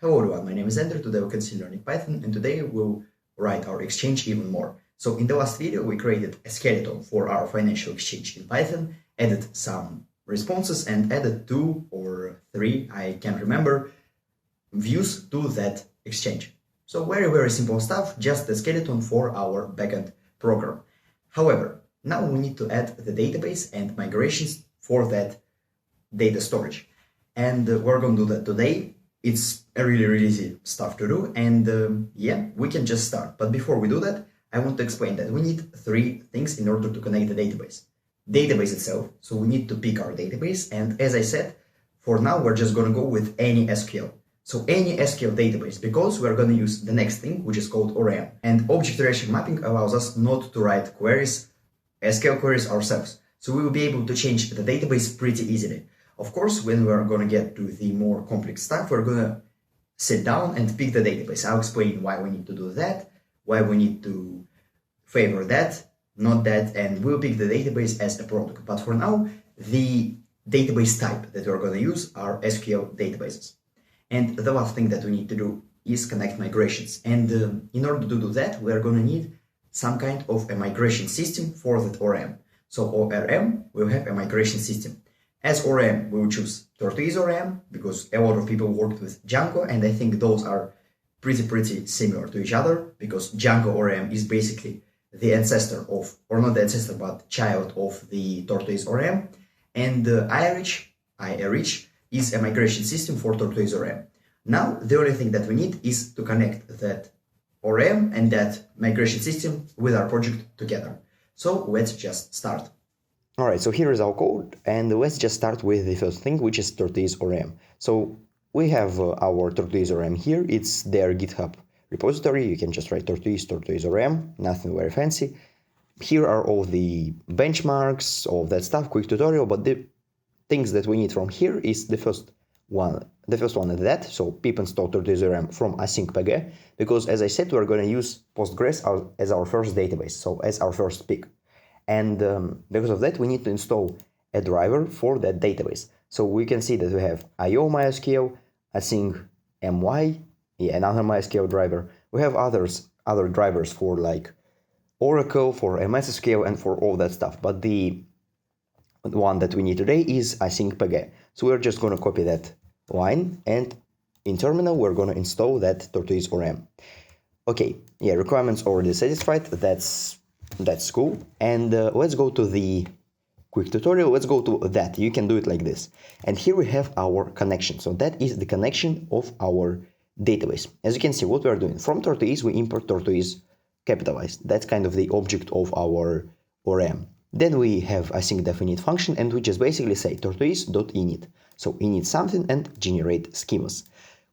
Hello everyone, my name is Andrey. Today we continue learning Python, and today we'll write our exchange even more. So in the last video we created a skeleton for our financial exchange in Python, added some responses and added 2 or 3, I can't remember, views to that exchange. So very simple stuff, just the skeleton for our backend program. However, now we need to add the database and migrations for that data storage. And we're going to do that today. It's a really easy stuff to do, and yeah, we can just start. But before we do that, I want to explain that we need 3 things in order to connect the database. Database itself, so we need to pick our database, and as I said, for now we're just going to go with any SQL. So any SQL database, because we're going to use the next thing, which is called ORM. And object relationship mapping allows us not to write queries, SQL queries ourselves. So we will be able to change the database pretty easily. Of course, when we're going to get to the more complex stuff, we're going to sit down and pick the database. I'll explain why we need to do that, why we need to favor that, not that, and we'll pick the database as a product. But for now, the database type that we're going to use are SQL databases. And the last thing that we need to do is connect migrations. And in order to do that, we're going to need some kind of a migration system for that ORM. So ORM will have a migration system. As ORM, we will choose Tortoise ORM because a lot of people worked with Django, and I think those are pretty similar to each other because Django ORM is basically the ancestor of, or not the ancestor, but child of the Tortoise ORM. And Aerich is a migration system for Tortoise ORM. Now, the only thing that we need is to connect that ORM and that migration system with our project together. So let's just start. Alright, so here is our code, and let's just start with the first thing, which is Tortoise ORM. So we have our Tortoise ORM here. It's their GitHub repository. You can just write Tortoise ORM, nothing very fancy. Here are all the benchmarks, all that stuff, quick tutorial, but the things that we need from here is the first one is that, so pip install Tortoise ORM from async.pg, because as I said, we're going to use Postgres as our first database, so as our first pick. And because of that, we need to install a driver for that database. So we can see that we have IO MySQL, async my, another MySQL driver. We have other drivers for like Oracle, for MS SQL, and for all that stuff. But the one that we need today is async.pg. So we're just going to copy that line, and in terminal, we're going to install that Tortoise ORM. Okay, yeah, requirements already satisfied. That's cool. And let's go to the quick tutorial. Let's go to that. You can do it like this. And here we have our connection. So that is the connection of our database. As you can see, what we are doing from Tortoise, we import Tortoise capitalized. That's kind of the object of our ORM. Then we have async def init function, and we just basically say tortoise.init. So init something and generate schemas.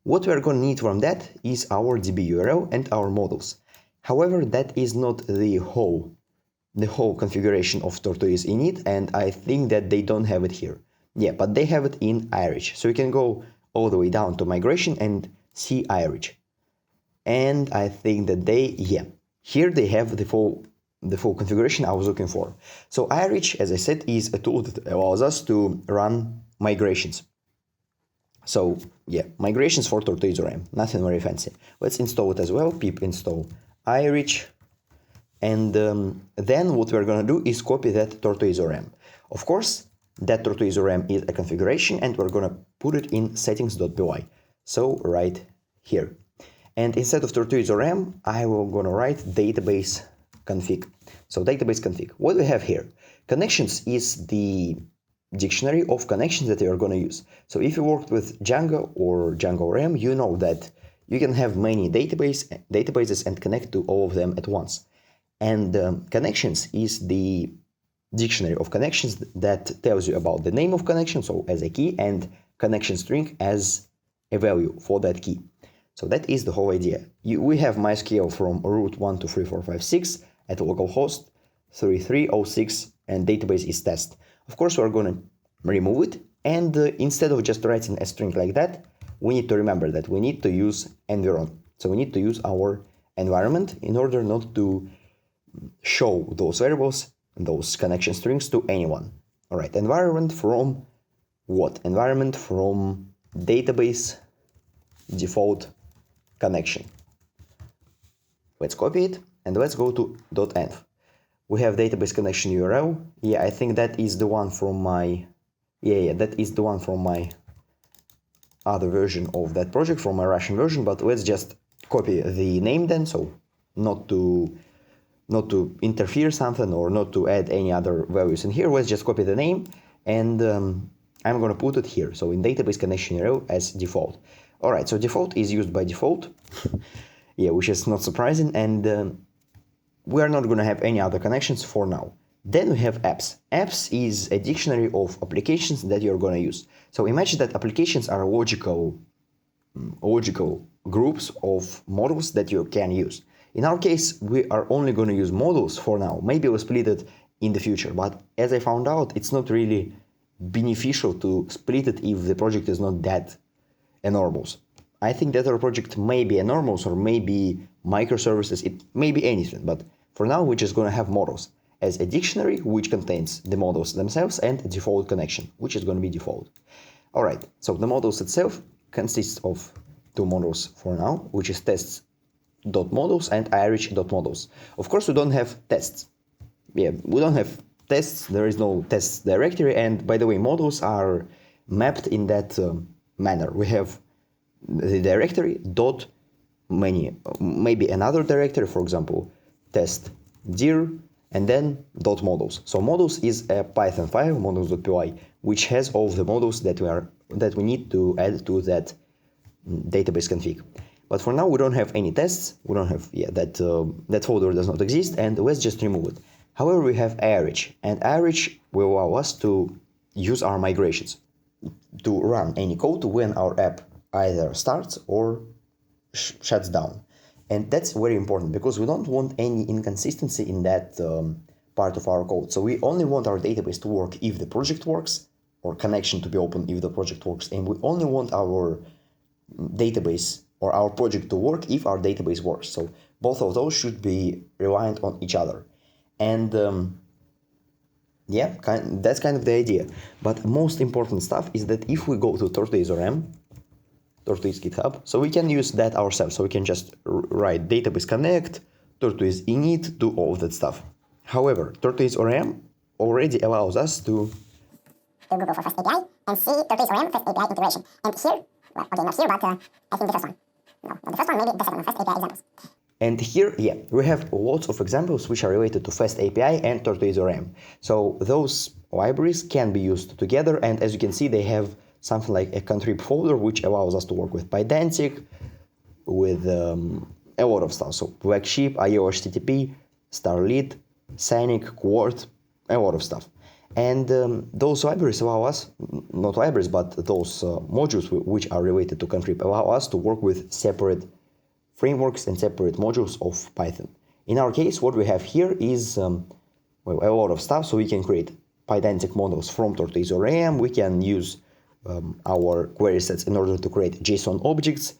What we are going to need from that is our DB URL and our models. However, that is not the whole configuration of Tortoise init, and I think that they don't have it here. Yeah, but they have it in Aerich. So you can go all the way down to migration and see Aerich. And I think that here they have the full configuration I was looking for. So Aerich, as I said, is a tool that allows us to run migrations. So yeah, migrations for Tortoise ORM, nothing very fancy. Let's install it as well, pip install Aerich, and then what we're going to do is copy that Tortoise ORM. Of course, that Tortoise ORM is a configuration, and we're going to put it in settings.py. So right here. And instead of Tortoise ORM, I will going to write database config. So database config. What we have here? Connections is the dictionary of connections that you are going to use. So if you worked with Django or Django ORM, you know that you can have many databases and connect to all of them at once. And connections is the dictionary of connections that tells you about the name of connection, so as a key, and connection string as a value for that key. So that is the whole idea. We have MySQL from root 1234556 at localhost 3306, and database is test. Of course, we're going to remove it, and instead of just writing a string like that, we need to remember that we need to use environ. So we need to use our environment in order not to show those variables, those connection strings to anyone. All right, environment from what? Environment from database default connection. Let's copy it and let's go to .env. We have database connection URL. Yeah, I think that is the one from my, that is the one from my other version of that project, from my Russian version, but let's just copy the name then, so not to interfere something or not to add any other values in here. Let's just copy the name and I'm going to put it here. So in database connection URL as default. All right, so default is used by default. Yeah, which is not surprising. And we are not going to have any other connections for now. Then we have apps. Apps is a dictionary of applications that you're going to use. So imagine that applications are logical groups of models that you can use. In our case, we are only going to use models for now. Maybe we'll split it in the future, but as I found out, it's not really beneficial to split it if the project is not that enormous. I think that our project may be enormous or maybe microservices, it may be anything, but for now we're just going to have models as a dictionary which contains the models themselves and a default connection, which is going to be default. All right, so the models itself consists of two models for now, which is tests.models and Aerich.models. Of course, we don't have tests. Yeah, we don't have tests, there is no tests directory, and by the way, models are mapped in that manner. We have the directory dot maybe another directory, for example, test dir, and then dot models. So models is a Python file, models.py, which has all the models that we need to add to that database config. But for now, we don't have any tests. We don't have that folder does not exist, and let's just remove it. However, we have Aerich, and Aerich will allow us to use our migrations to run any code when our app either starts or shuts down. And that's very important because we don't want any inconsistency in that part of our code. So we only want our database to work if the project works, or connection to be open if the project works, and we only want our database or our project to work if our database works. So both of those should be reliant on each other. And that's kind of the idea. But most important stuff is that if we go to Tortoise ORM, Tortoise GitHub, so we can use that ourselves. So we can just write database connect, Tortoise init, do all of that stuff. However, Tortoise ORM already allows us to Google for FastAPI and see Tortoise ORM FastAPI integration. And here, well, okay, not here, but I think the first one. No, not the first one, maybe the second one, FastAPI examples. And here, we have lots of examples which are related to FastAPI and Tortoise ORM. So those libraries can be used together, and as you can see, they have something like a contrib folder which allows us to work with Pydantic, with a lot of stuff. So Black Sheep, IO HTTP, Starlit, Scenic, Quart, a lot of stuff. And those libraries allow us, not libraries, but those modules which are related to contrib allow us to work with separate frameworks and separate modules of Python. In our case, what we have here is a lot of stuff. So we can create Pydantic models from Tortoise ORM. We can use our query sets in order to create JSON objects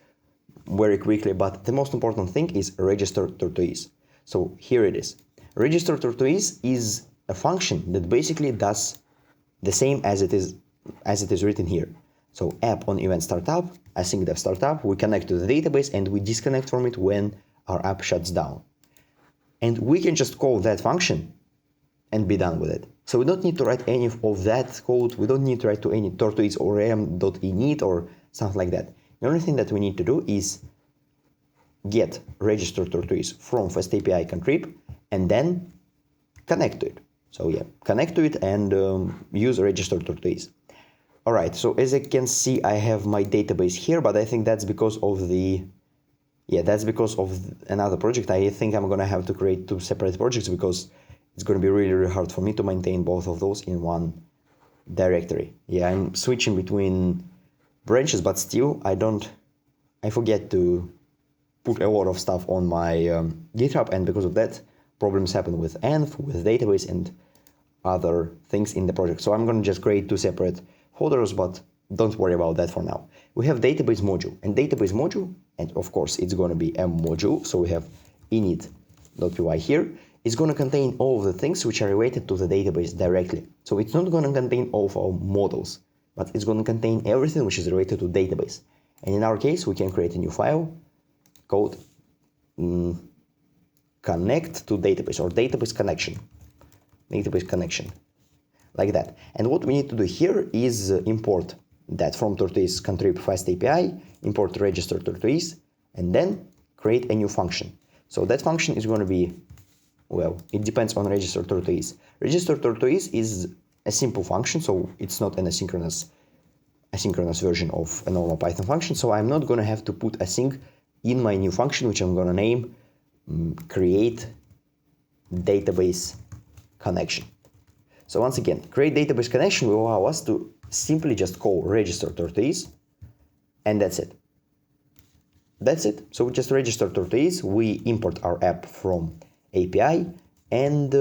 very quickly. But the most important thing is register Tortoise. So here it is. Register Tortoise is a function that basically does the same as it is written here. So app on event startup, async dev startup, we connect to the database and we disconnect from it when our app shuts down. And we can just call that function and be done with it. So we don't need to write any of that code. We don't need to write to any Tortoise ORM.init or something like that. The only thing that we need to do is get register Tortoise from FastAPI contrib and then connect to it. So yeah, connect to it and use register Tortoise. All right, so as you can see, I have my database here, but I think that's because of another project. I think I'm gonna have to create two separate projects because it's gonna be really, really hard for me to maintain both of those in one directory. Yeah, I'm switching between branches, but still I forget to put a lot of stuff on my GitHub, and because of that, problems happen with env, with database, and other things in the project. So I'm gonna just create two separate folders, but don't worry about that for now. We have database module, and of course it's going to be a module, so we have init.py here. It's going to contain all of the things which are related to the database directly. So it's not going to contain all of our models, but it's going to contain everything which is related to database. And in our case, we can create a new file called connect to database or database connection, like that. And what we need to do here is import that from Tortoise contrib FastAPI, import register Tortoise, and then create a new function. So that function is going to be, well, it depends on register Tortoise. Register Tortoise is a simple function, so it's not an asynchronous version of a normal Python function. So I'm not going to have to put async in my new function, which I'm going to name create database connection. So once again, create database connection will allow us to simply just call register Tortoise, and that's it. So we just register Tortoise, we import our app from API, and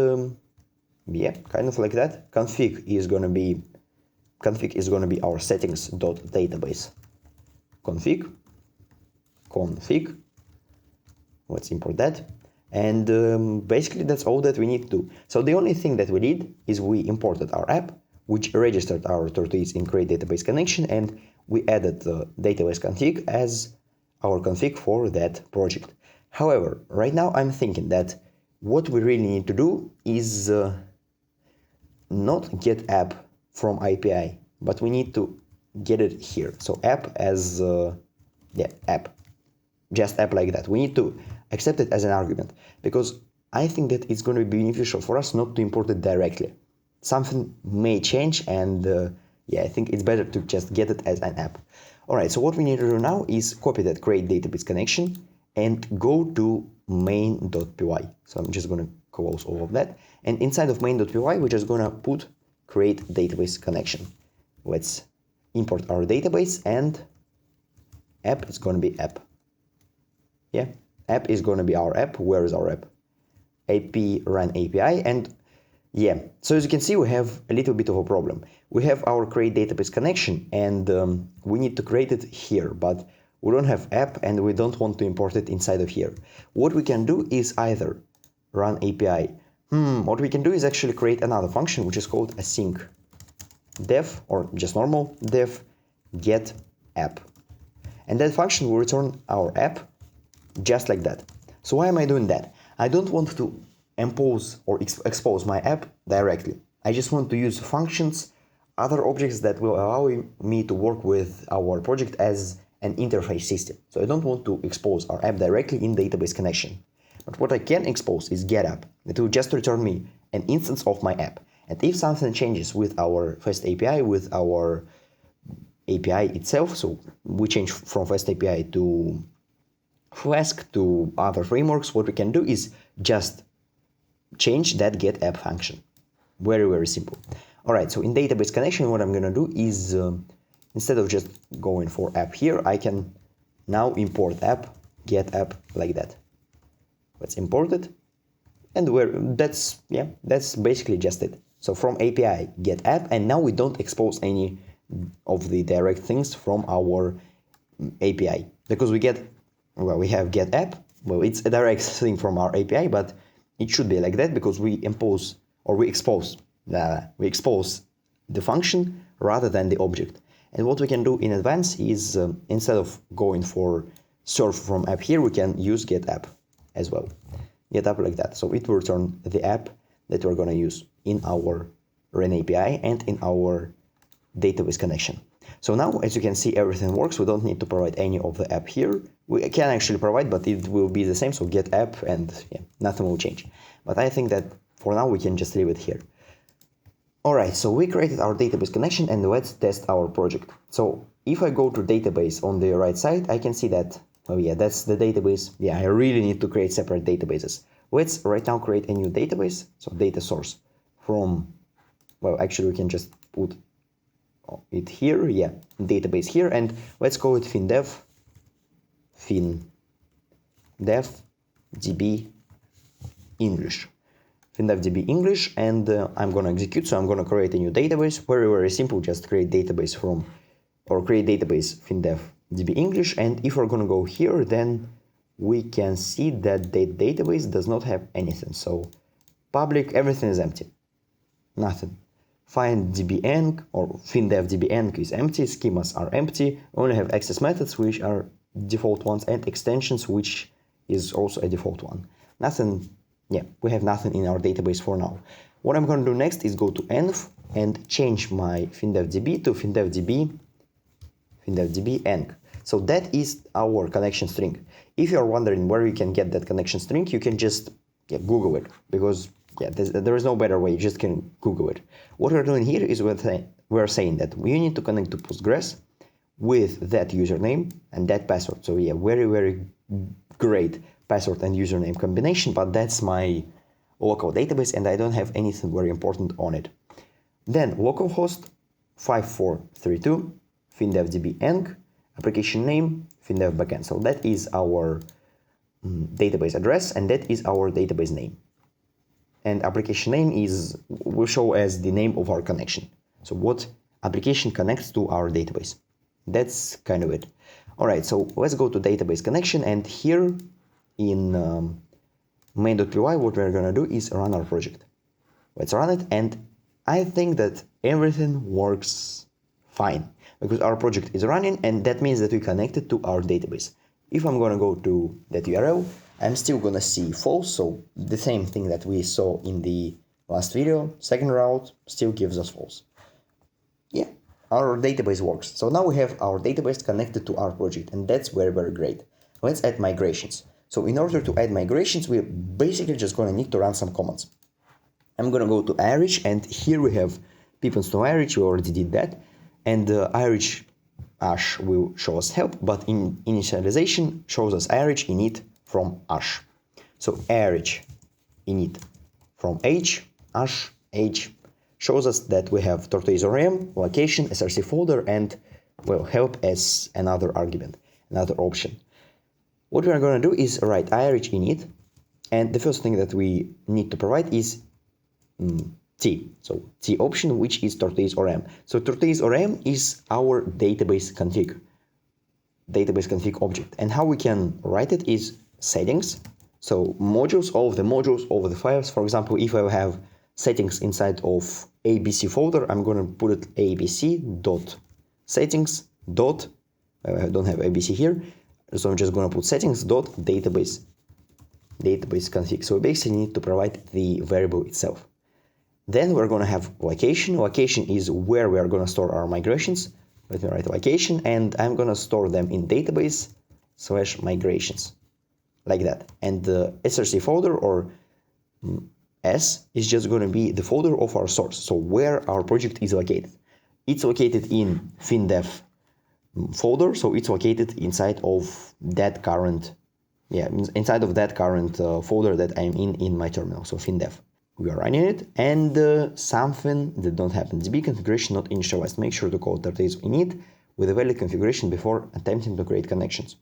yeah, kind of like that. Config is gonna be our settings.database. Config. Let's import that. And basically that's all that we need to do. So the only thing that we did is we imported our app, which registered our Tortoise in create database connection, and we added the database config as our config for that project. However, right now I'm thinking that what we really need to do is not get app from API, but we need to get it here. So app as app, just app like that. We need to accept it as an argument, because I think that it's going to be beneficial for us not to import it directly. Something may change, and I think it's better to just get it as an app. All right, so what we need to do now is copy that create database connection and go to main.py. So I'm just going to close all of that. And inside of main.py, we're just going to put create database connection. Let's import our database, and app is going to be app. Yeah, app is going to be our app. Where is our app? AP run API. And yeah, so as you can see, we have a little bit of a problem. We have our create database connection, and we need to create it here, but we don't have app and we don't want to import it inside of here. What we can do is either run API. What we can do is actually create another function, which is called async def, or just normal def get app. And that function will return our app just like that. So why am I doing that? I don't want to impose or expose my app directly. I just want to use functions, other objects that will allow me to work with our project as an interface system. So I don't want to expose our app directly in database connection. But what I can expose is get app. It will just return me an instance of my app. And if something changes with our FastAPI, with our API itself, so we change from FastAPI to Flask to other frameworks, what we can do is just change that get app function. Very, very simple. All right, so in database connection, what I'm going to do is instead of just going for app here, I can now import app, get app like that. Let's import it. And that's basically just it. So from API, get app, and now we don't expose any of the direct things from our API, because we have get app. Well, it's a direct thing from our API, but it should be like that because we expose the function rather than the object. And what we can do in advance is instead of going for serve from app here, we can use get app as well. Get app like that. So it will return the app that we're going to use in our REN API and in our database connection. So now, as you can see, everything works. We don't need to provide any of the app here. We can actually provide, but it will be the same. So get app, and nothing will change. But I think that for now, we can just leave it here. All right, so we created our database connection, and let's test our project. So if I go to database on the right side, I can see that, that's the database. Yeah, I really need to create separate databases. Let's right now create a new database. So data source from, actually we can just put it here, database here, and let's call it Findev DB English. Findev DB English, and I'm gonna execute. So I'm gonna create a new database. Very, very simple. Just create database create database Findev DB English. And if we're gonna go here, then we can see that the database does not have anything. So public, everything is empty, nothing. FindDB-env or FindevDB-env is empty, schemas are empty, we only have access methods which are default ones and extensions which is also a default one. Nothing, yeah, we have nothing in our database for now. What I'm going to do next is go to env and change my FindevDB to FindevDB-env. So that is our connection string. If you're wondering where you can get that connection string, you can just Google it, because there is no better way, you just can Google it. What we're doing here is we're saying that we need to connect to Postgres with that username and that password. So yeah, very, very great password and username combination, but that's my local database and I don't have anything very important on it. Then localhost 5432, FindevDB-env, application name, Findev backend. So that is our database address and that is our database name. And application name will show as the name of our connection. So what application connects to our database. That's kind of it. All right, so let's go to database connection, and here in main.py what we're gonna do is run our project. Let's run it, and I think that everything works fine because our project is running, and that means that we connected to our database. If I'm gonna go to that URL, I'm still gonna see false, so the same thing that we saw in the last video, second route still gives us false. Yeah, our database works. So now we have our database connected to our project, and that's very, very great. Let's add migrations. So in order to add migrations, we're basically just gonna need to run some commands. I'm gonna go to Aerich, and here we have pip install Aerich, we already did that, and Aerich ash will show us help, but in initialization shows us Aerich init from ash. So Aerich init from h, ash, h, shows us that we have Tortoise ORM, location, src folder, and well, help as another argument, another option. What we are going to do is write Aerich init, and the first thing that we need to provide is T. So T option, which is Tortoise ORM. So Tortoise ORM is our database config object, and how we can write it is settings. So modules, all of the modules, all of the files. For example, if I have settings inside of ABC folder, I'm going to put it abc.settings. I don't have ABC here, so I'm just going to put settings.database config. So we basically need to provide the variable itself. Then we're going to have location. Location is where we are going to store our migrations. Let me write location, and I'm going to store them in database/migrations, like that. And the src folder, or S, is just going to be the folder of our source, so where our project is located. It's located in Findev folder, so it's located inside of that current, folder that I'm in my terminal, so Findev. We are running it, and something that don't happen. DB configuration not initialized. Make sure to call Tortoise init with a valid configuration before attempting to create connections.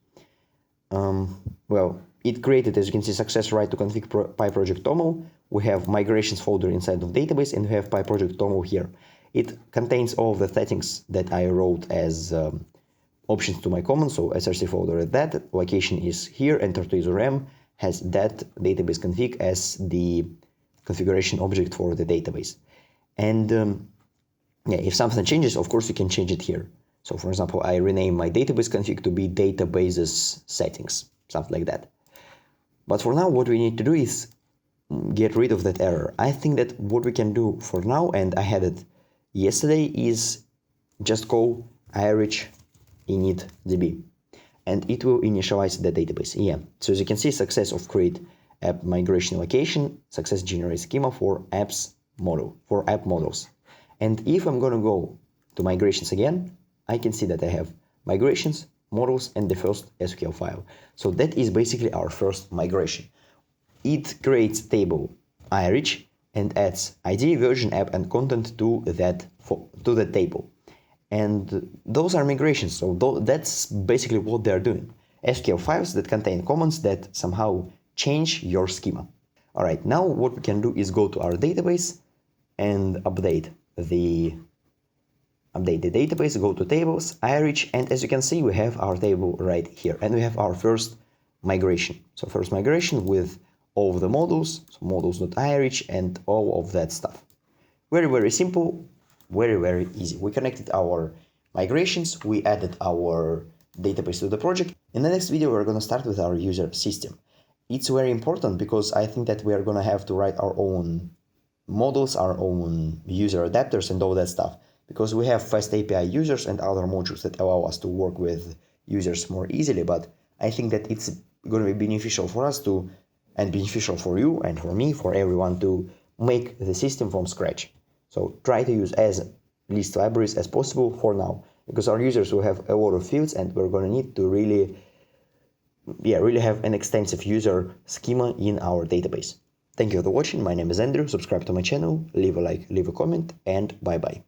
Well, it created, as you can see, success right to config PyProject toml. We have migrations folder inside of database, and we have PyProject toml here. It contains all of the settings that I wrote as options to my command. So src folder at that, location is here, and Tortoise ORM has that database config as the configuration object for the database. And if something changes, of course you can change it here. So for example, I rename my database config to be databases settings, something like that. But for now, what we need to do is get rid of that error. I think that what we can do for now, and I had it yesterday, is just call Aerich init db, and it will initialize the database. Yeah, so as you can see, success of create app migration location, success generate schema for app models. And if I'm going to go to migrations again, I can see that I have migrations, models, and the first SQL file. So that is basically our first migration. It creates table Aerich and adds ID, version, app, and content to that table. And those are migrations. So that's basically what they're doing. SQL files that contain comments that somehow change your schema. All right, now what we can do is go to our database and update the database, go to tables, Aerich, and as you can see, we have our table right here, and we have our first migration. So first migration with all of the models, so models.aerich and all of that stuff. Very, very simple. very, very easy. We connected our migrations, we added our database to the project. In the next video, we're going to start with our user system. It's very important because I think that we are going to have to write our own models, our own user adapters and all that stuff, because we have FastAPI users and other modules that allow us to work with users more easily. But I think that it's going to be beneficial for us to, and beneficial for you and for me, for everyone, to make the system from scratch. So try to use as least libraries as possible for now, because our users will have a lot of fields and we're going to need to really have an extensive user schema in our database. Thank you for watching. My name is Andrew. Subscribe to my channel, leave a like, leave a comment, and bye bye.